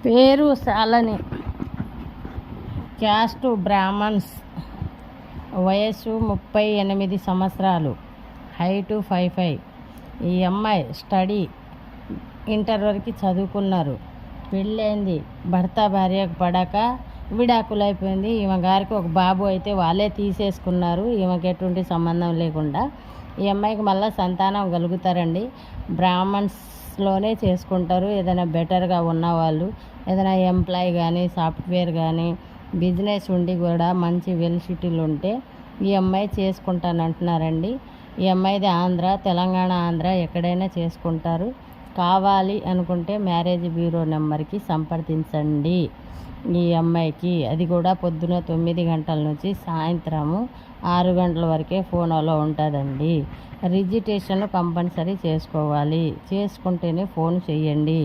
పేరు శాలని, క్యాస్ట్ బ్రాహ్మణ్స్, వయస్సు 38 సంవత్సరాలు, హైటు 5'5". ఈ అమ్మాయి స్టడీ ఇంటర్ వరకు చదువుకున్నారు. పెళ్ళైంది, భర్త భార్యకు పడక విడాకులు అయిపోయింది. ఈమె గారికి ఒక బాబు అయితే వాళ్ళే తీసేసుకున్నారు, ఈమెకి ఎటువంటి సంబంధం లేకుండా. ఈ అమ్మాయికి మళ్ళీ సంతానం కలుగుతారండి. బ్రాహ్మణ్స్లోనే చేసుకుంటారు. ఏదైనా బెటర్గా ఉన్నవాళ్ళు, ఏదైనా ఎంప్లాయ్ కానీ, సాఫ్ట్వేర్ కానీ, బిజినెస్ ఉండి కూడా మంచి వెల్ సిటీలు ఉంటే ఈ అమ్మాయి చేసుకుంటానంటున్నారండి. ఈ అమ్మాయిది ఆంధ్ర, తెలంగాణ, ఆంధ్ర ఎక్కడైనా చేసుకుంటారు. కావాలి అనుకుంటే మ్యారేజ్ బ్యూరో నెంబర్కి సంప్రదించండి. ఈ అమ్మాయికి అది కూడా పొద్దున 9 గంటల నుంచి సాయంత్రము 6 గంటల వరకే ఫోన్లో ఉంటుందండి. రిజిస్ట్రేషన్ కంపల్సరీ చేసుకోవాలి. చేసుకుంటేనే ఫోన్ చేయండి.